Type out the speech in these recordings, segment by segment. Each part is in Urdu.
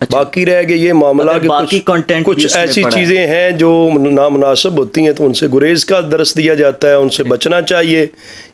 باقی رہ گئے یہ معاملہ کہ کچھ ایسی چیزیں ہیں جو نامناسب ہوتی ہیں تو ان سے گریز کا درس دیا جاتا ہے، ان سے بچنا چاہیے۔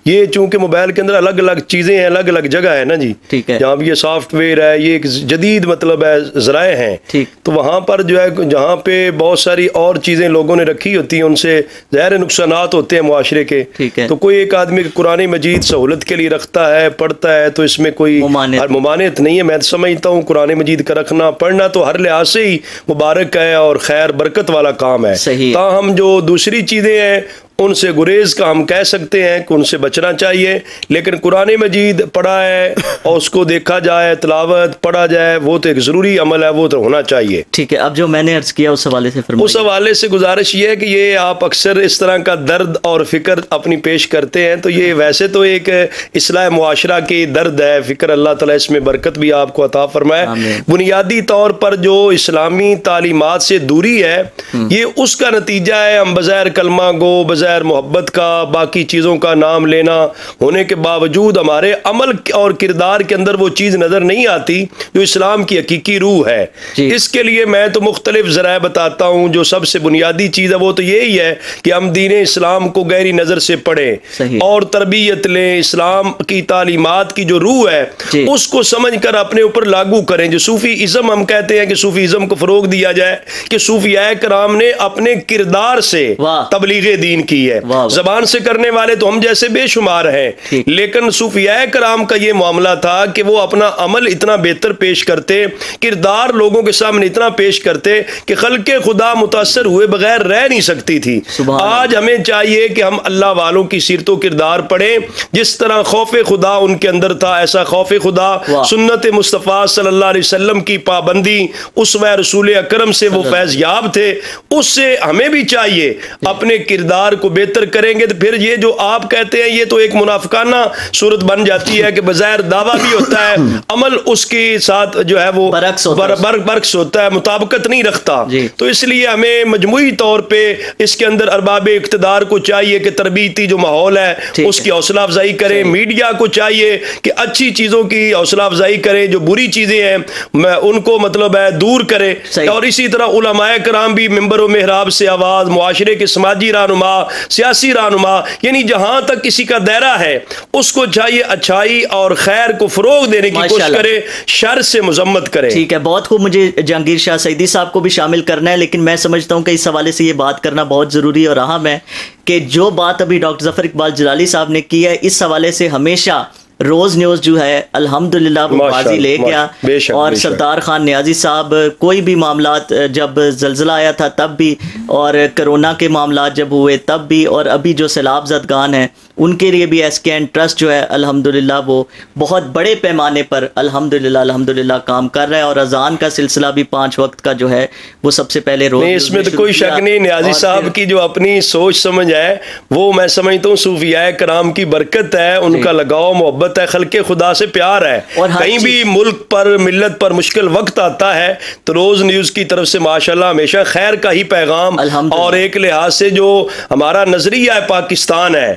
یہ چونکہ موبائل کے اندر الگ الگ چیزیں ہیں، الگ الگ جگہ ہے نا جی، جہاں بھی یہ سافٹ ویئر ہے، یہ ایک جدید مطلب ہے ذرائع ہیں، تو وہاں پر جو ہے جہاں پہ بہت ساری اور چیزیں لوگوں نے رکھی ہوتی ہیں ان سے ظاہر نقصانات ہوتے ہیں معاشرے کے، تو کوئی ایک آدمی قرآن مجید سہولت کے لیے رکھتا ہے، پڑھتا ہے، تو اس میں کوئی ممانعت نہیں ہے۔ میں سمجھتا ہوں قرآن مجید کا رکھنا پڑھنا تو ہر لحاظ سے ہی مبارک ہے اور خیر برکت والا کام ہے، تاہم جو دوسری چیزیں ہیں ان سے گریز کا ہم کہہ سکتے ہیں کہ ان سے بچنا چاہیے، لیکن قرآن مجید پڑھا ہے اور اس کو دیکھا جائے، تلاوت پڑھا جائے، وہ تو ایک ضروری عمل ہے، وہ تو ہونا چاہیے۔ ٹھیک ہے، اب جو میں نے عرض کیا اس حوالے سے فرمائیے۔ اس حوالے سے گزارش یہ ہے کہ یہ آپ اکثر اس طرح کا درد اور فکر اپنی پیش کرتے ہیں، تو یہ ویسے تو ایک اصلاح معاشرہ کی درد ہے، فکر، اللہ تعالیٰ اس میں برکت بھی آپ کو عطا فرمائے۔ بنیادی طور پر جو اسلامی تعلیمات سے دوری ہے یہ اس کا نتیجہ ہے، ہم بظاہر کلمہ گو، بظاہر محبت کا، باقی چیزوں کا نام لینا ہونے کے باوجود ہمارے عمل اور کردار کے اندر وہ چیز نظر نہیں آتی جو اسلام کی حقیقی روح ہے۔ اس کے لیے میں تو مختلف ذرائع بتاتا ہوں، جو سب سے بنیادی چیز ہے وہ تو یہی ہے کہ ہم دین اسلام کو گہری نظر سے پڑھیں اور تربیت لیں، اسلام کی تعلیمات کی جو روح ہے اس کو سمجھ کر اپنے اوپر لاگو کریں۔ جو صوفی ازم ہم کہتے ہیں کہ صوفی ازم کو فروغ دیا جائے، کہ صوفیاء کرام نے اپنے کردار سے تبلیغ دین کی ہے، زبان سے کرنے والے تو ہم جیسے بے شمار ہیں، لیکن صوفیاء کرام کا یہ معاملہ تھا کہ وہ اپنا عمل اتنا بہتر پیش کرتے، کردار لوگوں کے سامنے اتنا پیش کرتے کہ خلق خدا متاثر ہوئے بغیر رہ نہیں سکتی تھی۔ آج ہمیں چاہیے کہ ہم اللہ والوں کی سیرت و کردار پڑھیں، جس طرح خوف خدا ان کے اندر تھا ایسا خوف خدا، سنت مصطفیٰ صلی اللہ علیہ وسلم کی پابندی، اسوہ رسول اکرم سے وہ فیض یاب تھے، اس سے ہمیں بھی چاہیے اپنے کردار کو بہتر کریں گے تو پھر یہ جو آپ کہتے ہیں یہ تو ایک منافقانہ صورت بن جاتی ہے کہ بظاہر دعویٰ بھی ہوتا ہے، عمل اس کے ساتھ جو ہے وہ برعکس ہوتا ہے، مطابقت نہیں رکھتا۔ تو اس لیے ہمیں مجموعی طور پہ اس کے اندر ارباب اقتدار کو چاہیے کہ تربیتی جو ماحول ہے اس کی حوصلہ افزائی کریں، میڈیا کو چاہیے کہ اچھی چیزوں کی حوصلہ افزائی کریں، جو بری چیزیں ہیں ان کو مطلب ہے دور کرے، اور اسی طرح علماء کرام بھی منبر و محراب سے آواز، معاشرے کے سماجی رہنما، سیاسی رہنما، یعنی جہاں تک کسی کا دائرہ ہے اس کو چاہیے اچھائی اور خیر کو فروغ دینے کی کوشش کرے، شر سے مذمت کرے۔ ٹھیک ہے، بہت خوب، مجھے جہانگیر شاہ سعیدی صاحب کو بھی شامل کرنا ہے، لیکن میں سمجھتا ہوں کہ اس حوالے سے یہ بات کرنا بہت ضروری اور اہم ہے کہ جو بات ابھی ڈاکٹر ظفر اقبال جلالی صاحب نے کی ہے، اس حوالے سے ہمیشہ روز نیوز جو ہے الحمدللہ وہ بازی لے گیا، اور سردار خان نیازی صاحب کوئی بھی معاملات، جب زلزلہ آیا تھا تب بھی، اور کرونا کے معاملات جب ہوئے تب بھی، اور ابھی جو سیلاب زدگان ہیں ان کے لیے بھی ایس کے این ٹرسٹ جو ہے الحمدللہ وہ بہت بڑے پیمانے پر الحمدللہ کام کر رہا ہے، اور اذان کا سلسلہ بھی 5 وقت کا جو ہے وہ سب سے پہلے روز اس میں تو کوئی شک نہیں، نیازی صاحب کی جو اپنی سوچ سمجھ ہے وہ میں سمجھتا ہوں صوفیاء کرام کی برکت ہے، ان کا لگاؤ محبت ہے، خلق خدا سے پیار ہے، اور کہیں بھی ملک پر ملت پر مشکل وقت آتا ہے تو روز نیوز کی طرف سے ماشاءاللہ ہمیشہ خیر کا ہی پیغام، اور ایک لحاظ سے جو ہمارا نظریہ ہے پاکستان ہے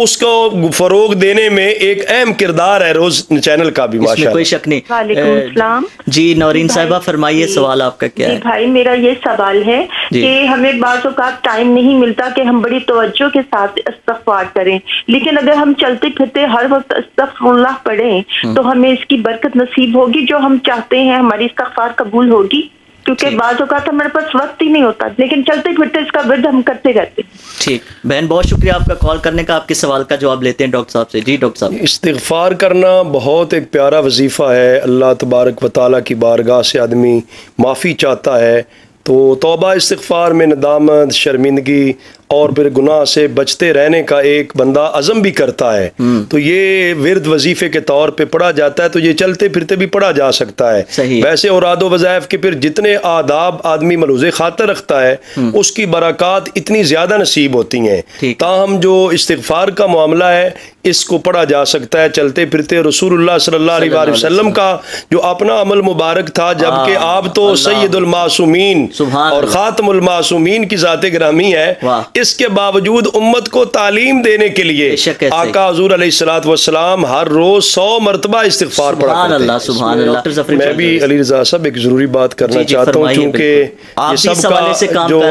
اس کو فروغ دینے میں ایک اہم کردار ہے روز چینل کا بھی، ماشاءاللہ، کوئی شک نہیں۔ وعلیکم السلام جی نورین صاحبہ فرمائیے، سوال آپ کا کیا ہے؟ بھائی میرا یہ سوال ہے کہ ہمیں بعض اوقات ٹائم نہیں ملتا کہ ہم بڑی توجہ کے ساتھ استغفار کریں، لیکن اگر ہم چلتے پھرتے ہر وقت استغفر اللہ پڑھیں تو ہمیں اس کی برکت نصیب ہوگی جو ہم چاہتے ہیں، ہماری استغفار قبول ہوگی، کیونکہ بعض اوقات ہمارے پاس وقت ہی نہیں ہوتا، لیکن چلتے پھرتے اس کا ورد ہم کرتے رہتے ہیں۔ ٹھیک بہن، بہت شکریہ آپ کا کال کرنے کا، آپ کے سوال کا جواب لیتے ہیں ڈاکٹر صاحب سے۔ جی ڈاکٹر صاحب، استغفار کرنا بہت ایک پیارا وظیفہ ہے، اللہ تبارک و تعالیٰ کی بارگاہ سے آدمی معافی چاہتا ہے، تو توبہ استغفار میں ندامت، شرمندگی اور پھر گناہ سے بچتے رہنے کا ایک بندہ عزم بھی کرتا ہے، تو یہ ورد وظیفے کے طور پہ پڑھا جاتا ہے، تو یہ چلتے پھرتے بھی پڑھا جا سکتا ہے۔ ویسے اوراد و وظائف کے پھر جتنے آداب آدمی ملحوظ خاطر رکھتا ہے اس کی برکات اتنی زیادہ نصیب ہوتی ہیں، تاہم جو استغفار کا معاملہ ہے اس کو پڑھا جا سکتا ہے چلتے پھرتے۔ رسول اللہ صلی اللہ علیہ وسلم کا جو اپنا عمل مبارک تھا، جبکہ آپ تو سید المعصومین اور خاتم المعصومین کی ذات گرامی ہے، اس کے باوجود امت کو تعلیم دینے کے لیے آقا حضور علیہ الصلوۃ والسلام ہر روز 100 مرتبہ استغفار پڑھا کرتے ہیں۔ سبحان اللہ۔ میں بھی علی رضا صاحب ایک ضروری بات کرنا چاہتا ہوں، کیونکہ یہ سب کا جو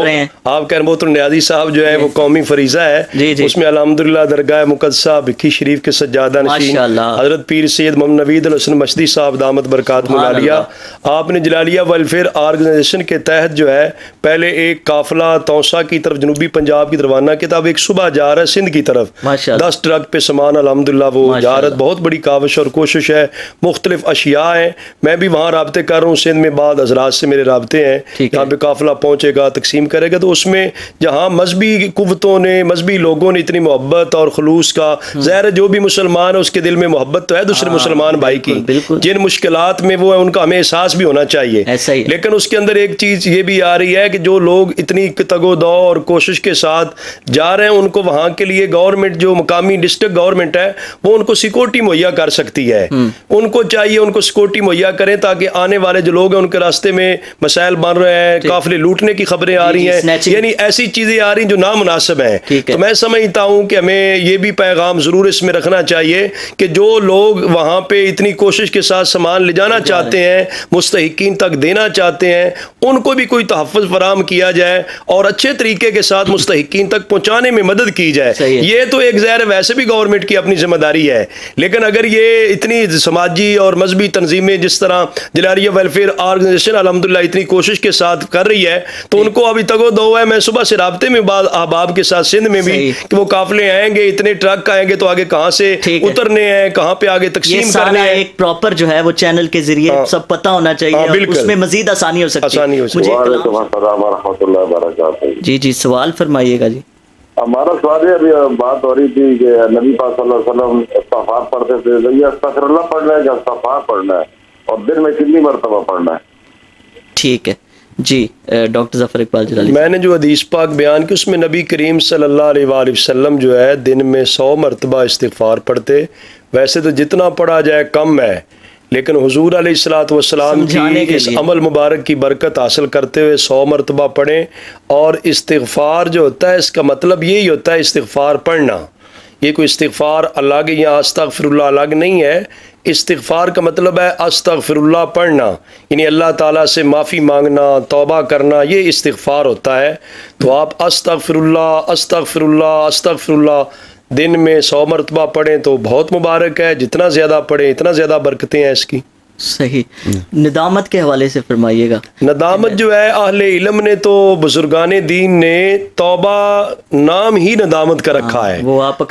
آپ کا محترم نیازی صاحب جو ہے وہ قومی فریضہ ہے، اس میں الحمدللہ درگاہ مقدسہ بکھی شریف کے سجادہ نشین حضرت پیر سید محمد نوید الحسن مشدی صاحب دامت برکات العالیہ، آپ نے جلالیہ ویلفیئر آرگنائزیشن کے تحت جو ہے پہلے ایک قافلہ توسا کی طرف جنوبی پنجاب کی طرف روانہ کیا تھا، اب ایک صبح جا رہا ہے سندھ کی طرف، 10 ٹرک پہ سامان الحمدللہ وہ جا رہا ہے۔ بہت بڑی کاوش اور کوشش ہے، مختلف اشیاء ہیں، میں بھی وہاں رابطے کر رہا ہوں، سندھ میں بعض حضرات سے میرے رابطے ہیں، یہاں پہ قافلہ پہنچے گا، تقسیم کرے گا، تو اس میں جہاں مذہبی قوتوں نے، مذہبی لوگوں نے اتنی محبت اور خلوص کا، ظاہر جو بھی مسلمان ہے اس کے دل میں محبت تو ہے دوسرے مسلمان بھائی کی، جن مشکلات میں وہ ہے ان کا ہمیں احساس بھی ہونا چاہیے، لیکن اس کے اندر ایک چیز یہ بھی آ رہی ہے کہ جو لوگ اتنی تگ و دو اور کوشش کے ساتھ جا رہے ہیں، ان کو وہاں کے لیے گورنمنٹ جو مقامی ڈسٹرکٹ گورنمنٹ ہے وہ ان کو سیکورٹی مہیا کر سکتی ہے، ان کو چاہیے ان کو سیکورٹی مہیا کریں تاکہ آنے والے جو لوگ ہیں ان کے راستے میں مسائل بن رہے ہیں، قافلے لوٹنے کی خبریں آ رہی ہیں، یعنی ایسی چیزیں آ رہی ہیں جو نامناسب ہیں، تو میں سمجھتا ہوں کہ ہمیں یہ بھی پیغام ضرور اس میں رکھنا چاہیے کہ جو لوگ وہاں پہ اتنی کوشش کے ساتھ سامان لے جانا چاہتے ہیں، مستحقین تک دینا چاہتے ہیں، ان کو بھی کوئی تحفظ فراہم کیا جائے اور اچھے طریقے کے ساتھ مستحقین تک پہنچانے میں مدد کی جائے۔ یہ تو ایک ظاہر ویسے بھی گورنمنٹ کی اپنی ذمہ داری ہے، لیکن اگر یہ اتنی سماجی اور مذہبی تنظیمیں جس طرح جلالیہ ویلفیئر آرگنائزیشن الحمدللہ اتنی کوشش کے ساتھ کر رہی ہے تو ان کو ابھی تک وہ دو ہے۔ میں صبح سے رابطے میں بعض احباب کے ساتھ سندھ میں بھی کہ وہ قافلے آئیں گے، اتنے ٹرک آئیں گے تو آگے کہاں سے اترنے ہیں، کہاں پہ آگے تقسیم کرنے ہیں، ایک پراپر جو ہے وہ چینل کے ذریعے سب پتہ ہونا چاہیے، اس میں مزید آسانی ہو سکتی ہے۔ وعلیکم السلام ورحمۃ اللہ وبرکاتہ۔ جی سوال فرمائیے گا۔ جی ہمارا سوال ہے، ابھی بات ہو رہی تھی کہ نبی پاک صلی اللہ علیہ وسلم استغفار پڑھتے تھے، یہ استغفر اللہ پڑھنا ہے یا استغفار پڑھنا ہے، اور دن میں کتنی مرتبہ پڑھنا ہے؟ ٹھیک ہے جی ڈاکٹر ظفر اقبال جلالی۔ میں نے جو حدیث پاک بیان کی اس میں نبی کریم صلی اللہ علیہ وآلہ وسلم جو ہے دن میں 100 مرتبہ استغفار پڑھتے، ویسے تو جتنا پڑھا جائے کم ہے، لیکن حضور علیہ الصلوۃ والسلام کی اس عمل مبارک کی برکت حاصل کرتے ہوئے 100 مرتبہ پڑھیں۔ اور استغفار جو ہوتا ہے اس کا مطلب یہی ہوتا ہے استغفار پڑھنا، یہ کوئی استغفار الگ یا استغفر اللہ الگ نہیں ہے، استغفار کا مطلب ہے استغفر اللہ پڑھنا، یعنی اللہ تعالیٰ سے معافی مانگنا، توبہ کرنا، یہ استغفار ہوتا ہے۔ تو آپ استغفر اللہ استغفر اللہ استغفر اللہ دن میں 100 مرتبہ پڑھیں تو بہت مبارک ہے، جتنا زیادہ پڑھیں اتنا زیادہ برکتیں ہیں اس کی۔ صحیح۔ ندامت کے حوالے سے فرمائیے گا۔ ندامت جو ہے اہل علم نے تو بزرگان دین نے توبہ نام ہی ندامت کا رکھا ہے،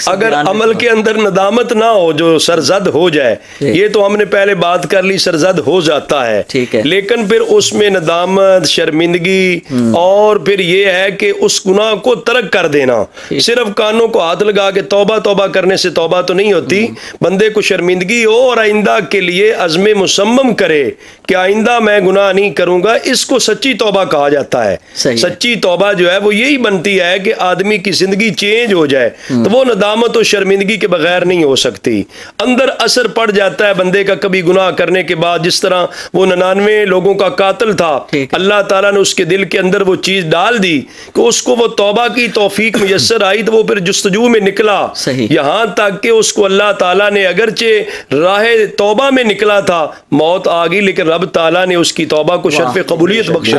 اگر عمل کے اندر ندامت نہ ہو جو سرزد ہو جائے، یہ تو ہم نے پہلے بات کر لی سرزد ہو جاتا ہے، لیکن پھر اس میں ندامت، شرمندگی، اور پھر یہ ہے کہ اس گناہ کو ترک کر دینا، صرف کانوں کو ہاتھ لگا کے توبہ توبہ کرنے سے توبہ تو نہیں ہوتی، بندے کو شرمندگی ہو اور آئندہ کے لیے عزم مسمم کرے کہ آئندہ میں گناہ نہیں کروں گا، اس کو سچی توبہ کہا جاتا ہے۔ سچی توبہ جو ہے وہ یہی بنتی ہے کہ آدمی کی زندگی چینج ہو جائے، تو وہ ندامت و شرمندگی کے بغیر نہیں ہو سکتی۔ اندر اثر پڑ جاتا ہے بندے کا کبھی گناہ کرنے کے بعد، جس طرح وہ 99 لوگوں کا قاتل تھا، اللہ تعالیٰ نے اس کے دل کے اندر وہ چیز ڈال دی کہ اس کو وہ توبہ کی توفیق میسر آئی، تو وہ پھر جستجو میں نکلا، یہاں تک کہ اس کو اللہ تعالیٰ نے اگرچہ راہ توبہ میں نکلا تھا، موت آ گئی، لیکن رب تعالیٰ نے اس کی توبہ کو شرف قبولیت بخشا۔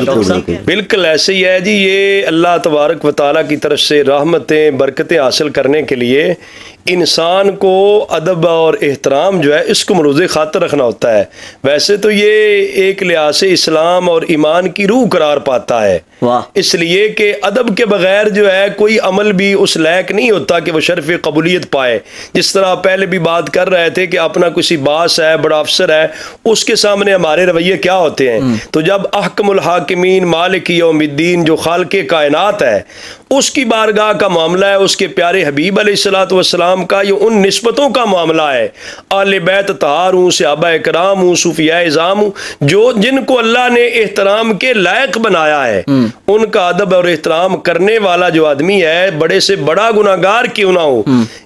بالکل ایسے ہی ہے جی، یہ اللہ تبارک و تعالیٰ کی طرف سے رحمتیں برکتیں حاصل کرنے کے لیے انسان کو ادب اور احترام جو ہے اس کو مروز خاطر رکھنا ہوتا ہے۔ ویسے تو یہ ایک لحاظ سے اسلام اور ایمان کی روح قرار پاتا ہے، اس لیے کہ ادب کے بغیر جو ہے کوئی عمل بھی اس لائق نہیں ہوتا کہ وہ شرف قبولیت پائے۔ جس طرح پہلے بھی بات کر رہے تھے کہ اپنا کسی باس ہے، بڑا افسر ہے، اس کے سامنے ہمارے رویے کیا ہوتے ہیں، تو جب احکم الحاکمین مالک یوم الدین جو خالق کائنات ہے اس کی بارگاہ کا معاملہ ہے، اس کے پیارے حبیب علیہ الصلوۃ والسلام کا یہ ان نسبتوں کا معاملہ ہے، اہل بیت طہار ہوں، صحابہ کرام ہوں، صوفیاء اعظام ہوں، جو جن کو اللہ نے احترام کے لائق بنایا ہے، ان کا ادب اور احترام کرنے والا جو آدمی ہے، بڑے سے بڑا گناہگار کیوں نہ ہو،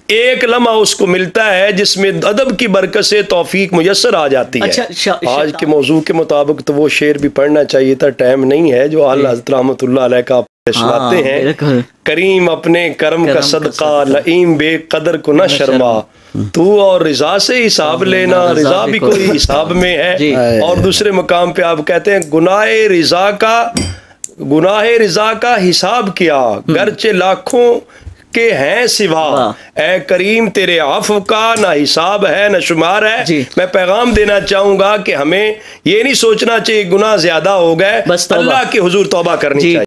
ایک لمحہ اس کو ملتا ہے جس میں ادب کی برکت سے توفیق میسر آ جاتی ہے۔ آج کے موضوع کے مطابق تو وہ شعر بھی پڑھنا چاہیے تھا، ٹائم نہیں ہے، جو اعلیٰ حضرت رحمۃ اللہ علیہ کا سناتے ہیں کریم اپنے کرم کا صدقہ لئیم بے قدر کو نہ شرما، تو اور رضا سے حساب لینا، رضا بھی کوئی حساب میں ہے۔ اور دوسرے مقام پہ آپ کہتے ہیں گناہ رضا کا حساب کیا گرچہ لاکھوں کے ہیں سوا، اے کریم تیرے عفو کا نہ حساب ہے نہ شمار ہے۔ میں پیغام دینا چاہوں گا کہ ہمیں یہ نہیں سوچنا چاہیے گناہ زیادہ ہو گئے، اللہ کے حضور توبہ کرنی چاہیے۔